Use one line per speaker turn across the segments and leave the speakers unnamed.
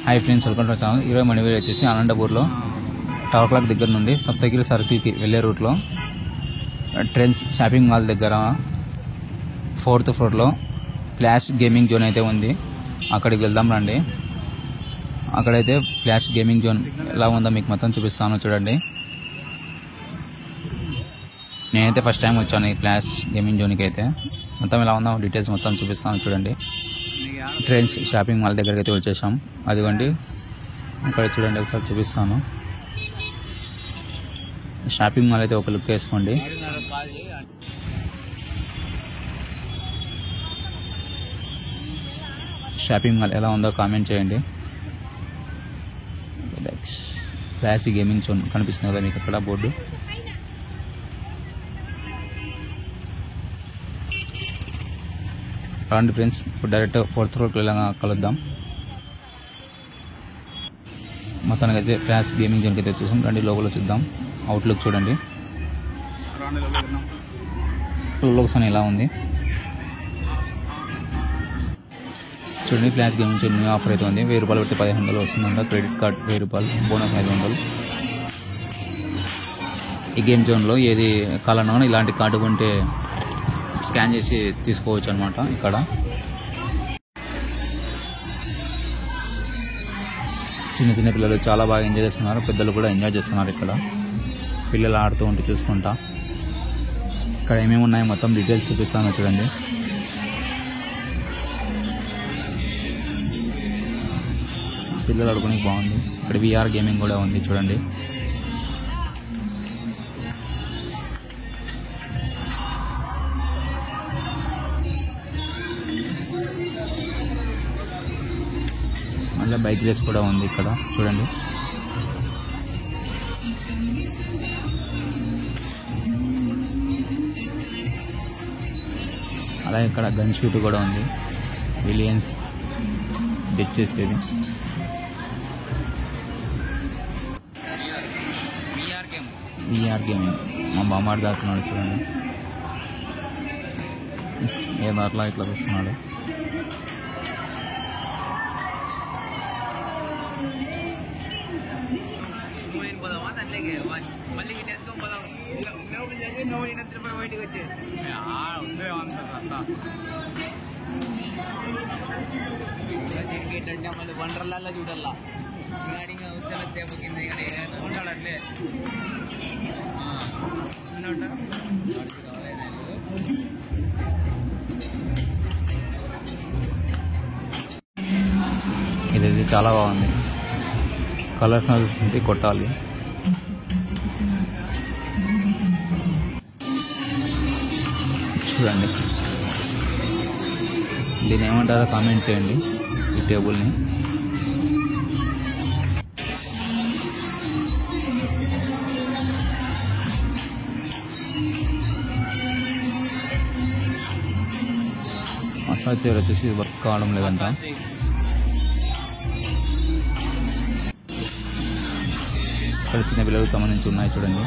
Hi friends, welcome to channel. ఈరోజు మన video వచ్చేసి అనంతపూర్లో టవర్ క్లాక్ దగ్గర నుండి సప్తగిరి సర్కిల్కి వెళ్ళే రూట్లో ట్రెండ్స్ షాపింగ్ మాల్ దగ్గర 4th ఫ్లోర్లో ఫ్లాష్ గేమింగ్ జోన్ అయితే ఉంది. అక్కడికి వెళ్దాం రండి. అక్కడైతే ఫ్లాష్ గేమింగ్ జోన్ ఎలా ఉందో మీకు మొత్తం చూపిస్తాను చూడండి. నేనైతే ఫస్ట్ టైం వచ్చాను ఈ ఫ్లాష్ గేమింగ్ జోన్కి. అయితే మొత్తం ఎలా ఉందో డీటెయిల్స్ మొత్తం చూపిస్తాను చూడండి. ట్రెండ్స్ షాపింగ్ మాల్ దగ్గరికి అయితే వచ్చేసాం. అదిగోండి ఇక్కడ చూడండి, ఒకసారి చూపిస్తాను. షాపింగ్ మాల్ అయితే ఒక లుక్ వేసుకోండి. షాపింగ్ మాల్ ఎలా ఉందో కామెంట్ చేయండి. ఫ్లాష్ గేమింగ్ జోన్ కనిపిస్తుంది కదా మీకు అక్కడ బోర్డు. రండి ఫ్రెండ్స్, ఇప్పుడు డైరెక్ట్ 4th ఫ్లోర్కి కలుద్దాం. మొత్తానికి అయితే ఫ్లాష్ గేమింగ్ జోన్కి అయితే వచ్చేసాం. రండి లోపల చూద్దాం. అవుట్లుక్ చూడండి, లొకేషన్ ఎలా ఉంది చూడండి. Flash gaming zone new offer అయితే ఉంది. 1000 రూపాయలు పెట్టి 1500 వస్తుందంట. క్రెడిట్ కార్డ్ 1000 రూపాయలు, బోనస్ 500. ఈ గేమ్ జోన్లో ఏది కావాలన్నా ఇలాంటి కార్డు కొంటే స్కాన్ చేసి తీసుకోవచ్చు అనమాట. ఇక్కడ చిన్న చిన్న పిల్లలు చాలా బాగా ఎంజాయ్ చేస్తున్నారు, పెద్దలు కూడా ఎంజాయ్ చేస్తున్నారు. ఇక్కడ పిల్లలు ఆడుతూ ఉంటే చూసుకుంటా. ఇక్కడ ఏమేమి ఉన్నాయో మొత్తం డీటెయిల్స్ చూపిస్తాను చూడండి. పిల్లలు ఆడుకోనికి బాగుంది. ఇక్కడ VR గేమింగ్ కూడా ఉంది చూడండి. మళ్ళీ బైక్ రేస్ కూడా ఉంది ఇక్కడ చూడండి. అలాగే ఇక్కడ గన్ షూట్ కూడా ఉంది. విలియన్స్ డెత్ చేసేది. VR గేమింగ్ మా బామ్మాడు దాస్తున్నాడు చూడండి. ఏ దాంట్లో ఇట్లా వస్తున్నాడు.
వండర్లా చూడల్లా దెబ్బకింది ఉంటాడు అట్లే
ఇది చాలా బాగుంది. కలర్స్ చూస్తుంటే కొట్టాలి. చూడండి, దీన్ని ఏమంటారో కామెంట్ చేయండి. ఈ టేబుల్ని మసాజ్ చైర్ వచ్చేసి వర్క్ కావడం లేదంట. ఇక్కడ చిన్న పిల్లలకు సంబంధించి ఉన్నాయి చూడండి.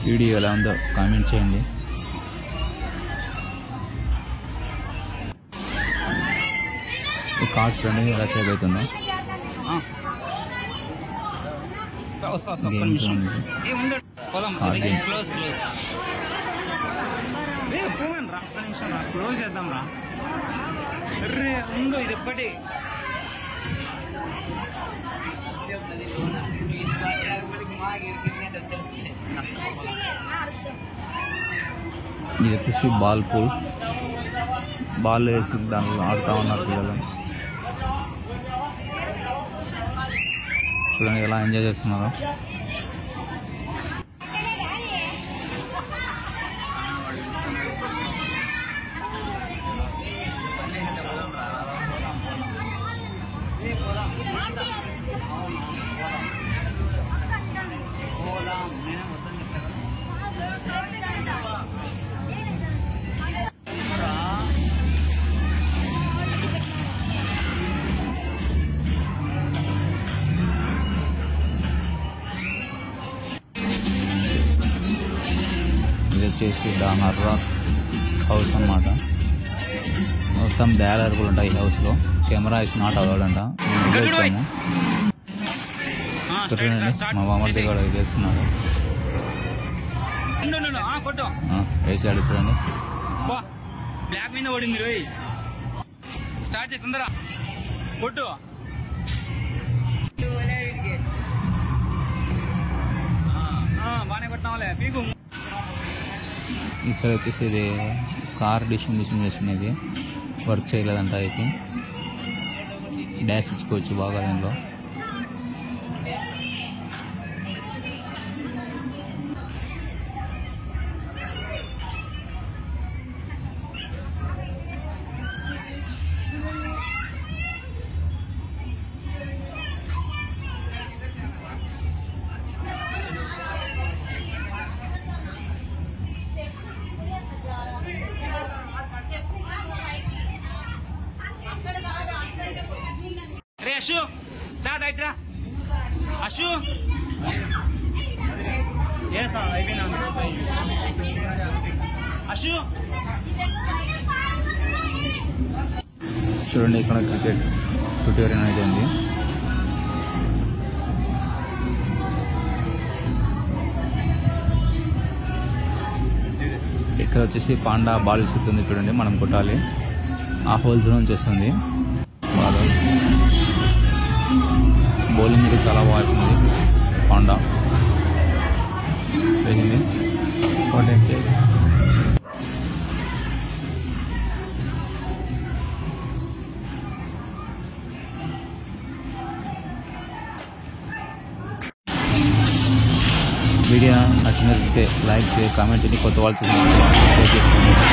వీడియో ఎలా ఉందో కామెంట్ చేయండి. ఈ కార్డ్ చూడండి ఎలా సేవ్ అవుతుందో.
క్లోజ్ చేద్దాం రా. ఉందో ఇది ఒక్కటి
ఇది వచ్చేసి బాల్ పూల్. బాల్ వేసి దానిలో ఆడుతూ ఉన్నారు పిల్లలు. చూడండి ఎలా ఎంజాయ్ చేస్తున్నారో. వచ్చేసి డానర్ హౌస్ అన్నమాట. మొత్తం డయల్ అరుపులు ఉంటాయి ఈ హౌస్లో. కెమెరా ఇస్ నాట్ అలౌడ్ అంట. మేము వచ్చాము. చూడండి మా మామూలు కూడా వేస్తున్నాడు. వేసాడు చూడండి.
బ్లాక్ మీద పడింది రోయ్. స్టార్ట్ చేసి తొందర కొట్టు. బాగానే కొట్టినావులే పీకు.
ఇక్కడ వచ్చేసి ఇది కార్ డిస్ట్రిబ్యూషన్ చేస్తున్నది. వర్క్ చేయలేదంట. అయితే డాష్ ఇచ్చుకోవచ్చు బాగా దీనిలో.
రే అశు దాదా ఇట్రా. అశు అశు
చూడండి ఇక్కడ క్రికెట్ ట్యూటోరియల్ అనేది ఉంది. ఇక్కడ వచ్చేసి పాండా బాల్ ఇస్తుంది చూడండి. మనం కొట్టాలి. ఆ హోల్స్ నుంచి వస్తుంది బాల్. బౌలింగ్ కూడా చాలా బాగా వస్తుంది. పాండా వేసింది. వీడియో నచ్చినట్లయితే లైక్ చేయండి, కామెంట్ చేయండి. కొత్త వాళ్ళు చూసి